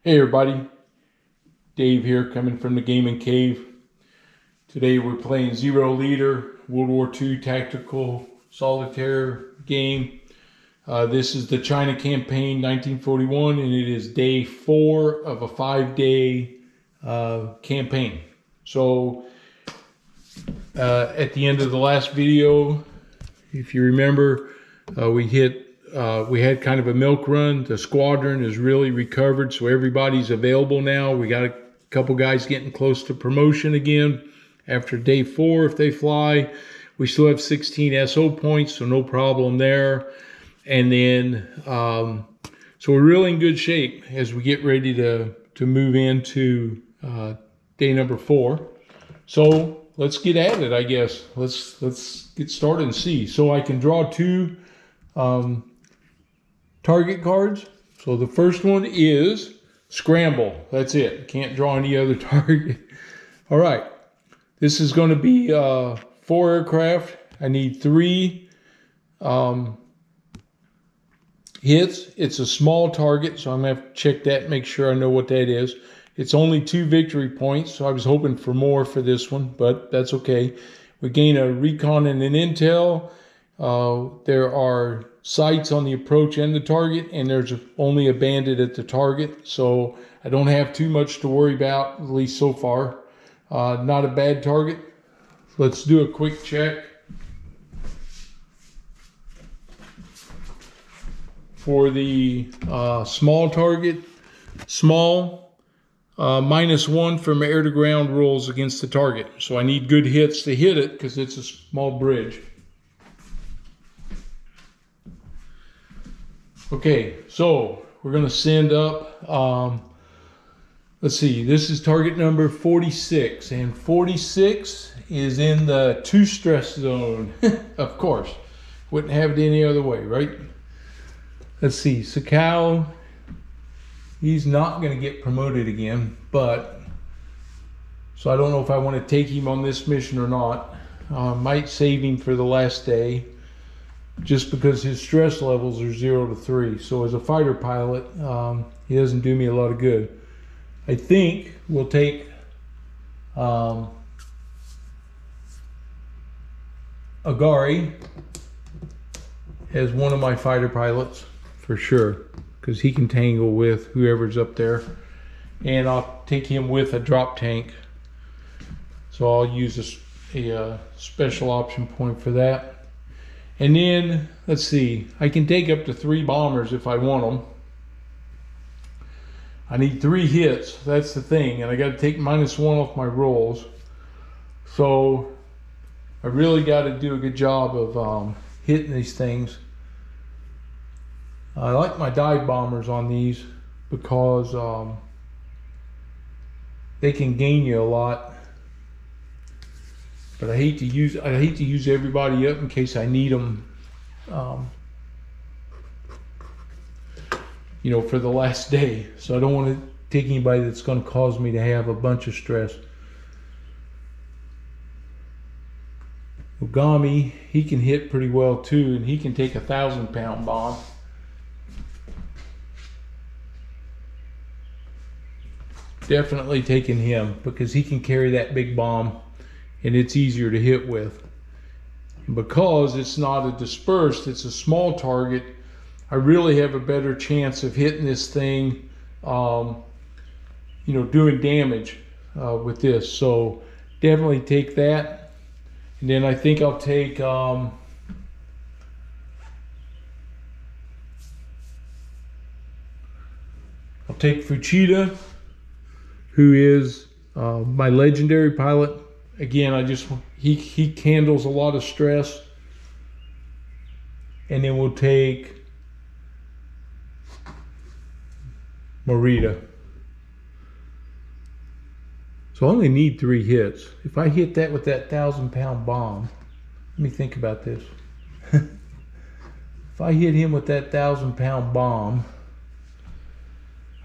Hey everybody, Dave here coming from the Gaming Cave. Today we're playing Zero Leader, World War II tactical solitaire game. This is the China campaign 1941 and it is day 4 of a 5-day campaign. So at the end of the last video, if you remember, we had kind of a milk run. The squadron is really recovered, so everybody's available now. We got a couple guys getting close to promotion again after day 4 if they fly. We still have 16 SO points, so no problem there. And then, so we're really in good shape as we get ready to move into day number 4. So let's get at it, I guess. Let's get started and see. So I can draw 2 target cards. So the first one is scramble. That's it. Can't draw any other target. All right. This is going to be 4 aircraft. I need 3 hits. It's a small target, so I'm going to have to check that, make sure I know what that is. It's only 2 victory points, so I was hoping for more for this one, but that's okay. We gain a recon and an intel. There are sights on the approach and the target, and there's only a bandit at the target, so I don't have too much to worry about, at least so far. Not a bad target. Let's do a quick check. For the small target, small, -1 from air to ground rolls against the target. So I need good hits to hit it because it's a small bridge. Okay, so we're going to send up, let's see, this is target number 46, and 46 is in the 2 stress zone. Of course, wouldn't have it any other way, right? Let's see, Sakao, he's not going to get promoted again, but, so I don't know if I want to take him on this mission or not. Might save him for the last day, just because his stress levels are 0 to 3. So as a fighter pilot, he doesn't do me a lot of good. I think we'll take Agari as one of my fighter pilots for sure, because he can tangle with whoever's up there. And I'll take him with a drop tank. So I'll use a special option point for that. And then, let's see, I can take up to 3 bombers if I want them. I need 3 hits, that's the thing, and I got to take -1 off my rolls. So I really got to do a good job of hitting these things. I like my dive bombers on these because they can gain you a lot. But I hate to use everybody up in case I need them, you know, for the last day. So I don't want to take anybody that's going to cause me to have a bunch of stress. Ogami, he can hit pretty well too, and he can take a 1,000-pound bomb. Definitely taking him because he can carry that big bomb. And it's easier to hit with. And because it's not a dispersed, it's a small target, I really have a better chance of hitting this thing, you know, doing damage with this. So definitely take that. And then I think I'll take Fuchida, who is my legendary pilot. Again, he handles a lot of stress. And then we'll take Morita. So I only need 3 hits. If I hit that with that 1,000-pound bomb, let me think about this. If I hit him with that 1,000-pound bomb,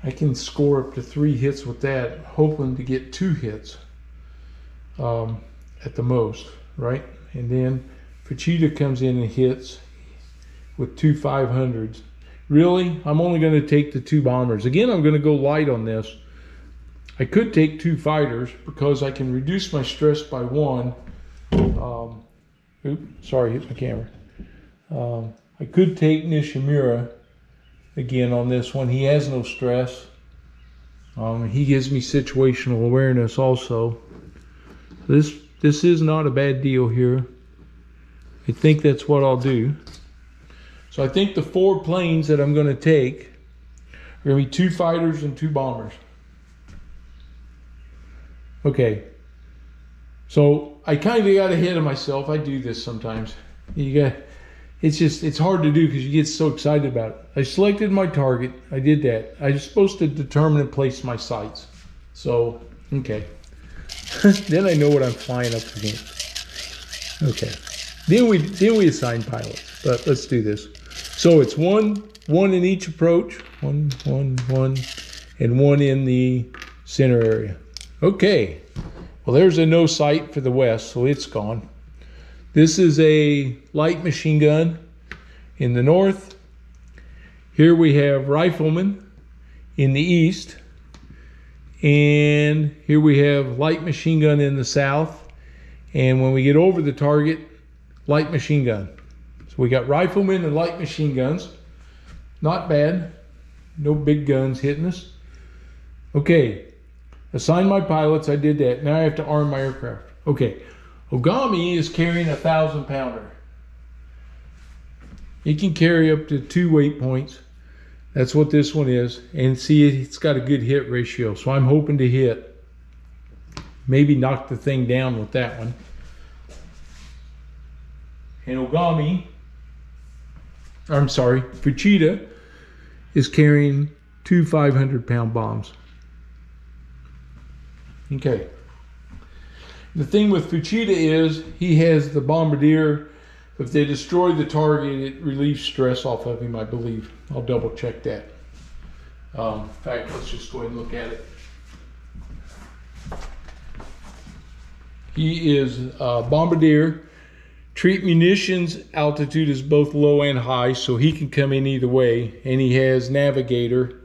I can score up to 3 hits with that, hoping to get 2 hits. At the most, right? And then Fuchida comes in and hits with 2 500s. really, I'm only going to take the 2 bombers. Again, I'm going to go light on this. I could take 2 fighters because I can reduce my stress by 1. Oops, sorry, hit my camera. I could take Nishimura again on this one. He has no stress. He gives me situational awareness also. This is not a bad deal here. I think that's what I'll do. So I think the 4 planes that I'm going to take are going to be 2 fighters and 2 bombers. Okay. So I kind of got ahead of myself. I do this sometimes. It's hard to do because you get so excited about it. I selected my target. I did that. I was supposed to determine and place my sights. So, okay. Then I know what I'm flying up against. Okay. Then we assign pilots. But let's do this. So it's one in each approach. One, and 1 in the center area. Okay. Well, there's a no sight for the west, so it's gone. This is a light machine gun in the north. Here we have riflemen in the east. And here we have light machine gun in the south. And when we get over the target, light machine gun. So we got riflemen and light machine guns. Not bad. No big guns hitting us. Okay. Assign my pilots. I did that. Now I have to arm my aircraft. Okay. Ogami is carrying a 1,000-pounder. It can carry up to 2 weight points. That's what this one is. And see, it's got a good hit ratio. So I'm hoping to hit. Maybe knock the thing down with that one. And Fuchida is carrying 2 500-pound bombs. Okay. The thing with Fuchida is he has the bombardier. If they destroy the target, it relieves stress off of him, I believe. I'll double check that. In fact, let's just go ahead and look at it. He is bombardier. Treat munitions altitude is both low and high, so he can come in either way. And he has navigator.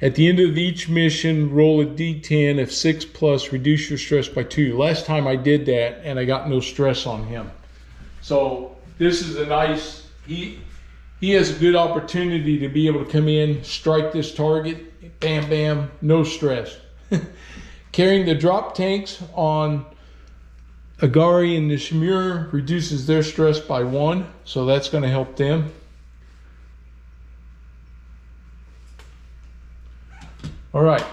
At the end of each mission, roll a D10. If 6 plus, reduce your stress by 2. Last time I did that, and I got no stress on him. So this is a nice, he has a good opportunity to be able to come in, strike this target, bam, bam, no stress. Carrying the drop tanks on Agari and Nishimura reduces their stress by 1, so that's going to help them. All right,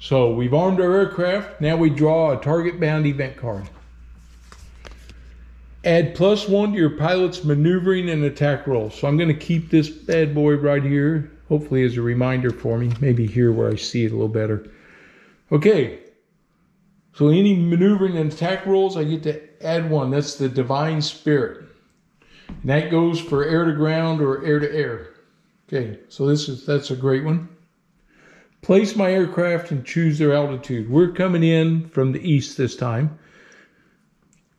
so we've armed our aircraft. Now we draw a target bound event card. Add +1 to your pilot's maneuvering and attack rolls. So I'm going to keep this bad boy right here, hopefully as a reminder for me. Maybe here where I see it a little better. Okay, so any maneuvering and attack rolls, I get to add 1. That's the Divine Spirit. And that goes for air to ground or air to air. Okay, so that's a great one. Place my aircraft and choose their altitude. We're coming in from the east this time.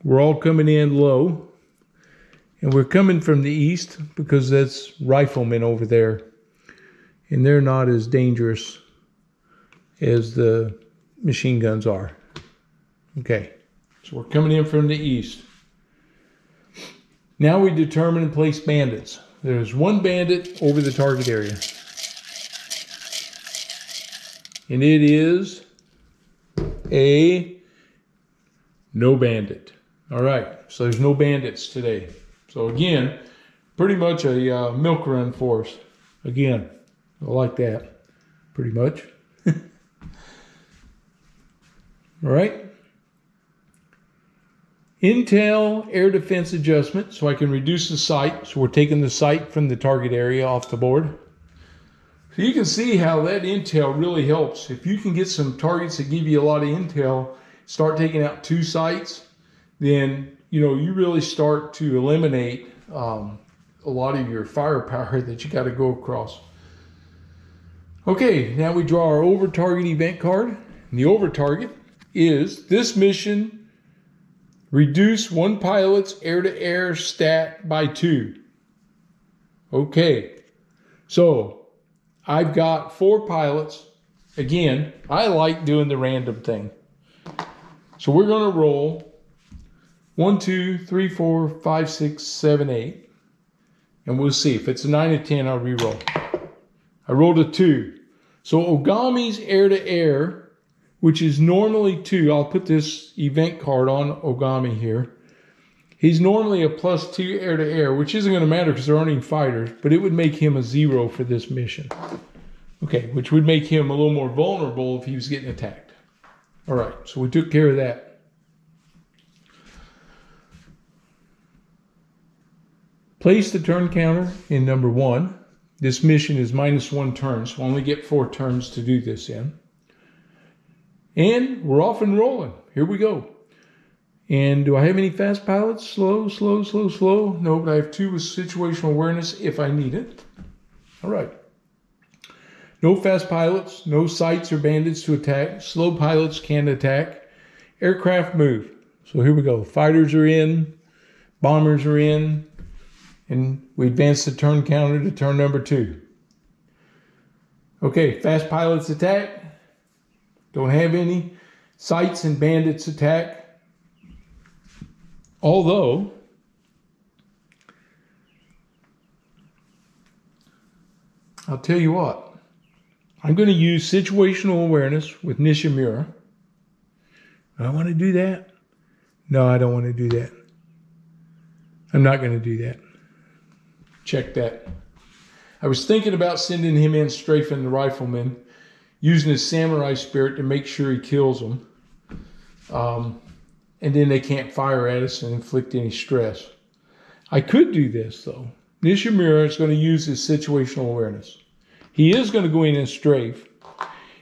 We're all coming in low. And we're coming from the east because that's riflemen over there. And they're not as dangerous as the machine guns are. Okay, so we're coming in from the east. Now we determine and place bandits. There's 1 bandit over the target area. And it is a no bandit. All right, so there's no bandits today. So again, pretty much a milk run for us. Again, I like that, pretty much. All right. Intel air defense adjustment, so I can reduce the sight. So we're taking the sight from the target area off the board. So you can see how that intel really helps. If you can get some targets that give you a lot of intel, start taking out 2 sights, then you really start to eliminate a lot of your firepower that you got to go across. Okay, now we draw our over target event card. And the over target is this mission: reduce 1 pilot's air-to-air stat by 2. Okay, So I've got 4 pilots. Again, I like doing the random thing. So we're going to roll 1, 2, 3, 4, 5, 6, 7, 8. And we'll see. If it's a 9 or 10, I'll re-roll. I rolled a 2. So Ogami's air-to-air, which is normally 2. I'll put this event card on Ogami here. He's normally a +2 air-to-air, which isn't going to matter because there aren't any fighters, but it would make him a 0 for this mission. Okay, which would make him a little more vulnerable if he was getting attacked. All right, so we took care of that. Place the turn counter in number 1. This mission is -1 turn, so I only get 4 turns to do this in. And we're off and rolling. Here we go. And do I have any fast pilots? Slow, slow, slow, slow. No, but I have 2 with situational awareness if I need it. All right. No fast pilots, no sights or bandits to attack. Slow pilots can attack. Aircraft move. So here we go. Fighters are in. Bombers are in. And we advance the turn counter to turn number 2. Okay, fast pilots attack. Don't have any. Sights and bandits attack. Although, I'll tell you what, I'm going to use situational awareness with Nishimura. Do I want to do that? No, I don't want to do that. I'm not going to do that. Check that. I was thinking about sending him in strafing the rifleman, using his samurai spirit to make sure he kills them. And then they can't fire at us and inflict any stress. I could do this, though. Nishimura is going to use his situational awareness. He is going to go in and strafe.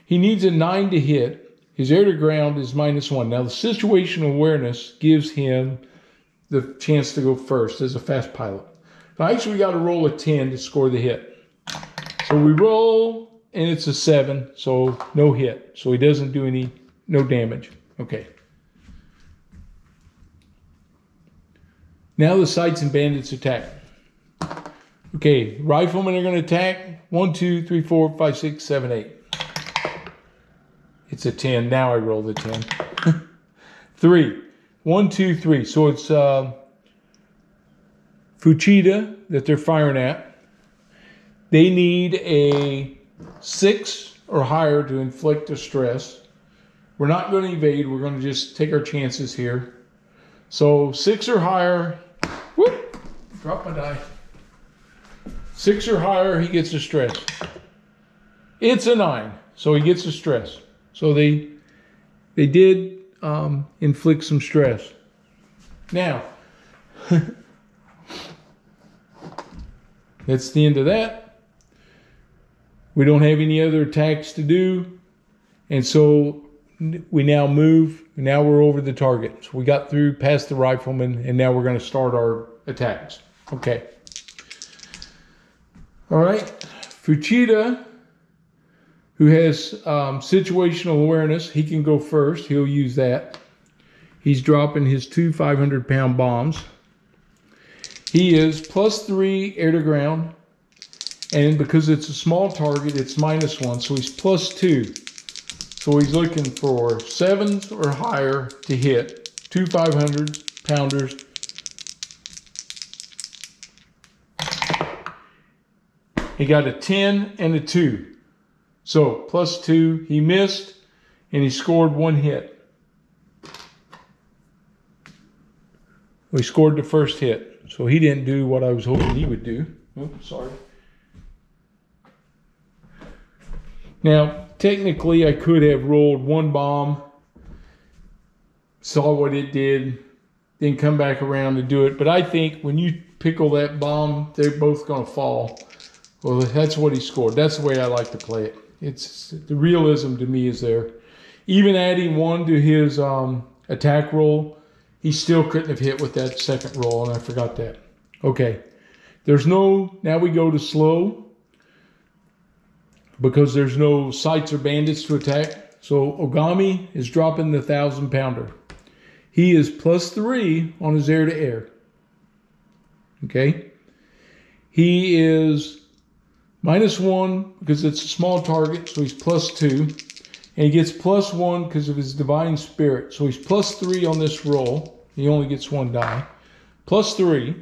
He needs a 9 to hit. His air to ground is -1. Now, the situational awareness gives him the chance to go first as a fast pilot. So I actually got to roll a 10 to score the hit. So we roll, and it's a 7, so no hit. So he doesn't do no damage. Okay. Now the sights and bandits attack. Okay, riflemen are going to attack. 1, 2, 3, 4, 5, 6, 7, 8. It's a 10. Now I roll the 10. 3. 1, 2, 3. So it's Fuchida that they're firing at. They need a 6 or higher to inflict a stress. We're not going to evade. We're going to just take our chances here. So 6 or higher. Whoop! Drop my die. 6 or higher, he gets a stress. It's a 9, so he gets a stress. So they did inflict some stress. Now, that's the end of that. We don't have any other attacks to do, and so we now move. Now we're over the target. So we got through past the rifleman, and now we're going to start our attacks. Okay. All right. Fuchida, who has situational awareness, he can go first. He'll use that. He's dropping his 2 500-pound bombs. He is +3 air to ground. And because it's a small target, it's -1. So he's +2. So he's looking for 7s or higher to hit. 2 500-pounders. He got a 10 and a 2. So +2, he missed, and he scored 1 hit. We scored the first hit. So he didn't do what I was hoping he would do. Oh, sorry. Now, technically, I could have rolled 1 bomb, saw what it did, then come back around to do it. But I think when you pickle that bomb, they're both going to fall. Well, that's what he scored. That's the way I like to play it. It's the realism to me is there. Even adding 1 to his attack roll, he still couldn't have hit with that second roll, and I forgot that. Okay. Now we go to slow, because there's no sights or bandits to attack. So Ogami is dropping the 1,000-pounder. He is +3 on his air-to-air. Okay? He is -1 because it's a small target, so he's +2. And he gets +1 because of his divine spirit. So he's +3 on this roll. He only gets 1 die. +3.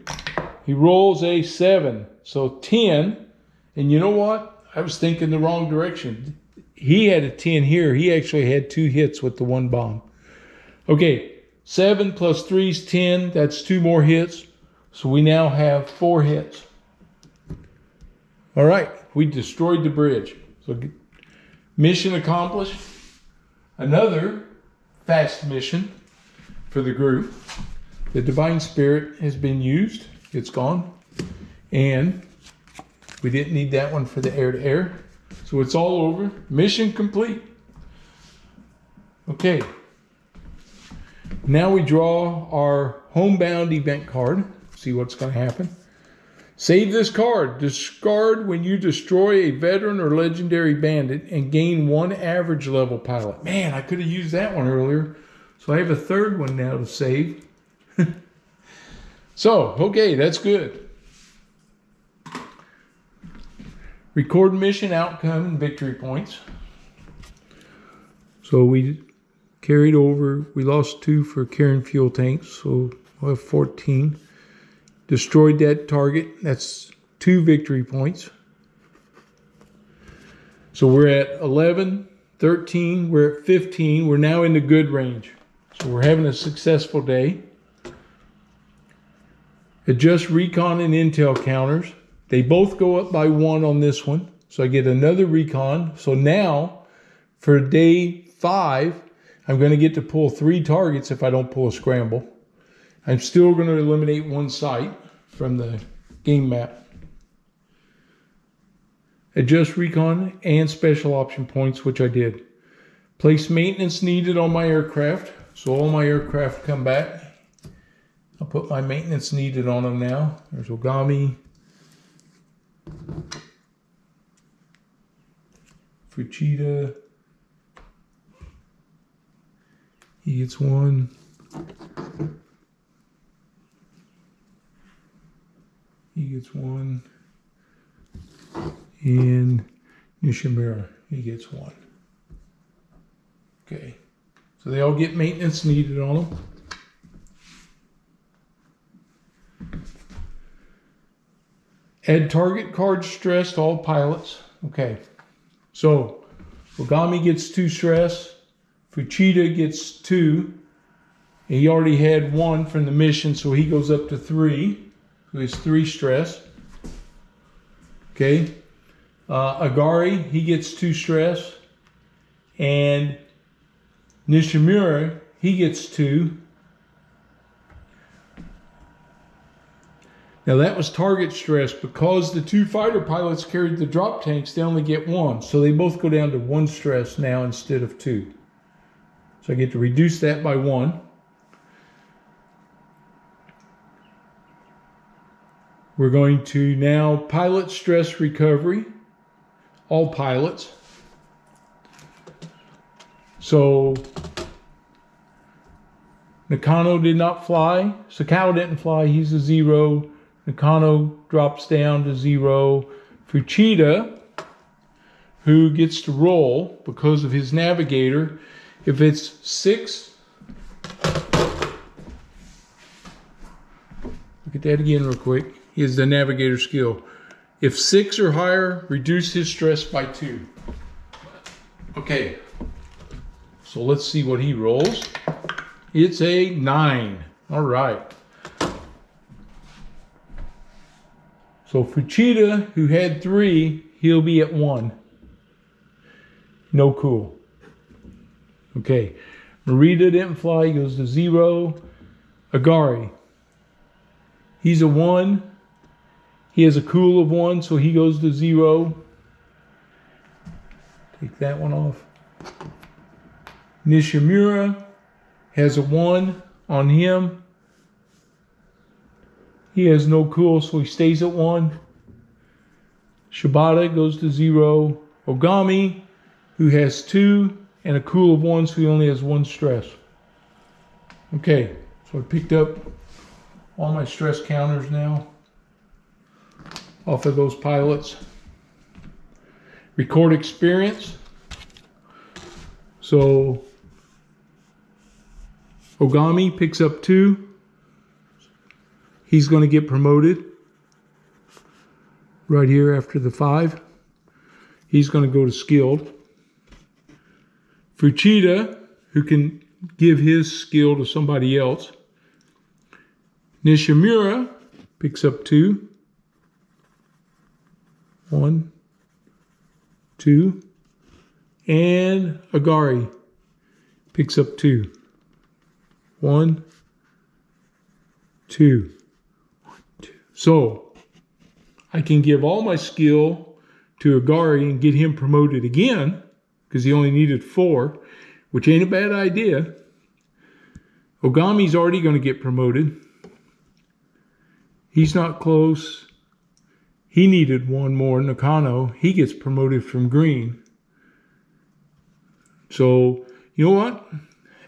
He rolls a 7. So 10. And you know what? I was thinking the wrong direction. He had a 10 here. He actually had 2 hits with the 1 bomb. Okay, 7 + 3 is 10. That's 2 more hits. So we now have 4 hits. All right, we destroyed the bridge. So mission accomplished. Another fast mission for the group. The divine spirit has been used. It's gone. And we didn't need that one for the air-to-air. So it's all over. Mission complete. Okay. Now we draw our homebound event card. See what's going to happen. Save this card. Discard when you destroy a veteran or legendary bandit and gain 1 average level pilot. Man, I could have used that one earlier. So I have a 3rd one now to save. So, okay, that's good. Record mission outcome and victory points. So we carried over. We lost 2 for carrying fuel tanks. So we'll have 14. Destroyed that target. That's 2 victory points. So we're at 11, 13. We're at 15. We're now in the good range. So we're having a successful day. Adjust recon and intel counters. They both go up by 1 on this one. So I get another recon. So now for day 5, I'm going to get to pull 3 targets if I don't pull a scramble. I'm still going to eliminate 1 site from the game map. Adjust recon and special option points, which I did. Place maintenance needed on my aircraft. So all my aircraft come back. I'll put my maintenance needed on them now. There's Ogami. Fuchida. He gets 1. He gets 1. And Nishimura, he gets 1. Okay. So they all get maintenance needed on them. Add target card stress to all pilots. Okay. So Ogami gets 2 stress. Fuchida gets 2. And he already had 1 from the mission, so he goes up to 3. So he has 3 stress. Okay. Agari, he gets 2 stress. And Nishimura, he gets 2. Now that was target stress. Because the 2 fighter pilots carried the drop tanks, they only get 1. So they both go down to 1 stress now instead of 2. So I get to reduce that by 1. We're going to now pilot stress recovery. All pilots. So Nakano did not fly. Sakao didn't fly. He's a 0. Nakano drops down to 0. Fuchida, who gets to roll because of his navigator. If it's 6, look at that again real quick. He has the navigator skill. If 6 or higher, reduce his stress by 2. Okay, so let's see what he rolls. It's a 9. All right. So Fuchida, who had 3, he'll be at 1. No cool. Okay. Marita didn't fly. He goes to 0. Agari. He's a 1. He has a cool of 1, so he goes to 0. Take that one off. Nishimura has a 1 on him. He has no cool, so he stays at 1. Shibata goes to 0. Ogami, who has 2 and a cool of 1, so he only has 1 stress. Okay, so I picked up all my stress counters now off of those pilots. record experience. So Ogami picks up 2. He's going to get promoted right here after the 5. He's going to go to skilled. Fuchida, who can give his skill to somebody else. Nishimura picks up 2. 1, 2. And Agari picks up 2. 1, 2. 1, 2. So I can give all my skill to Agari and get him promoted again, because he only needed 4, which ain't a bad idea. Ogami's already going to get promoted. He's not close. He needed 1 more. Nakano, he gets promoted from green. So, you know what?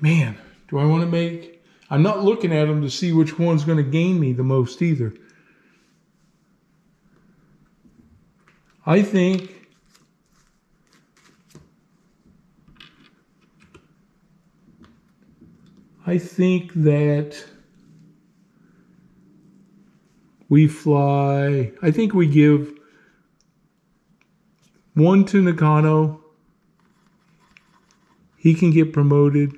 Man, do I want to make... I'm not looking at them to see which one's going to gain me the most either. I think that we fly... I think we give 1 to Nakano. He can get promoted.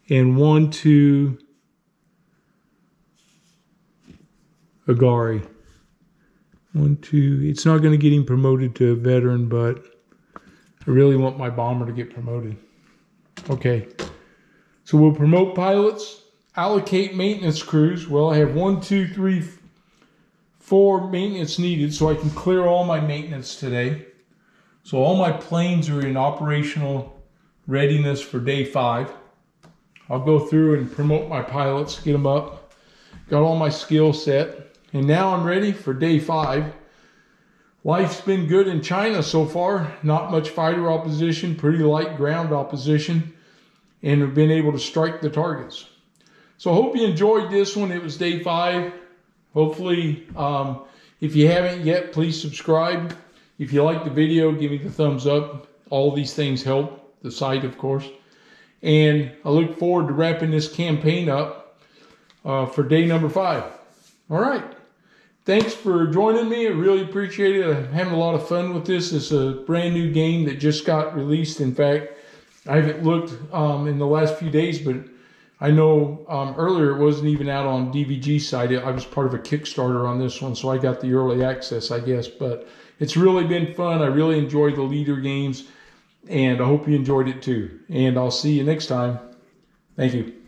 And 1 to Agari. 1, 2. It's not going to get him promoted to a veteran, but I really want my bomber to get promoted. Okay. So we'll promote pilots, allocate maintenance crews. Well, I have 1, 2, 3, 4 maintenance needed, so I can clear all my maintenance today. So all my planes are in operational readiness for day 5. I'll go through and promote my pilots, get them up. Got all my skill set. And now I'm ready for day 5. Life's been good in China so far. Not much fighter opposition, pretty light ground opposition. And we've been able to strike the targets. So I hope you enjoyed this one. It was day 5. Hopefully, if you haven't yet, please subscribe. If you like the video, give me the thumbs up. All these things help the site, of course. And I look forward to wrapping this campaign up for day number 5. All right. Thanks for joining me. I really appreciate it. I'm having a lot of fun with this. It's a brand new game that just got released. In fact, I haven't looked in the last few days, but I know earlier it wasn't even out on DVG site. I was part of a Kickstarter on this one, so I got the early access, I guess. But it's really been fun. I really enjoyed the leader games, and I hope you enjoyed it too. And I'll see you next time. Thank you.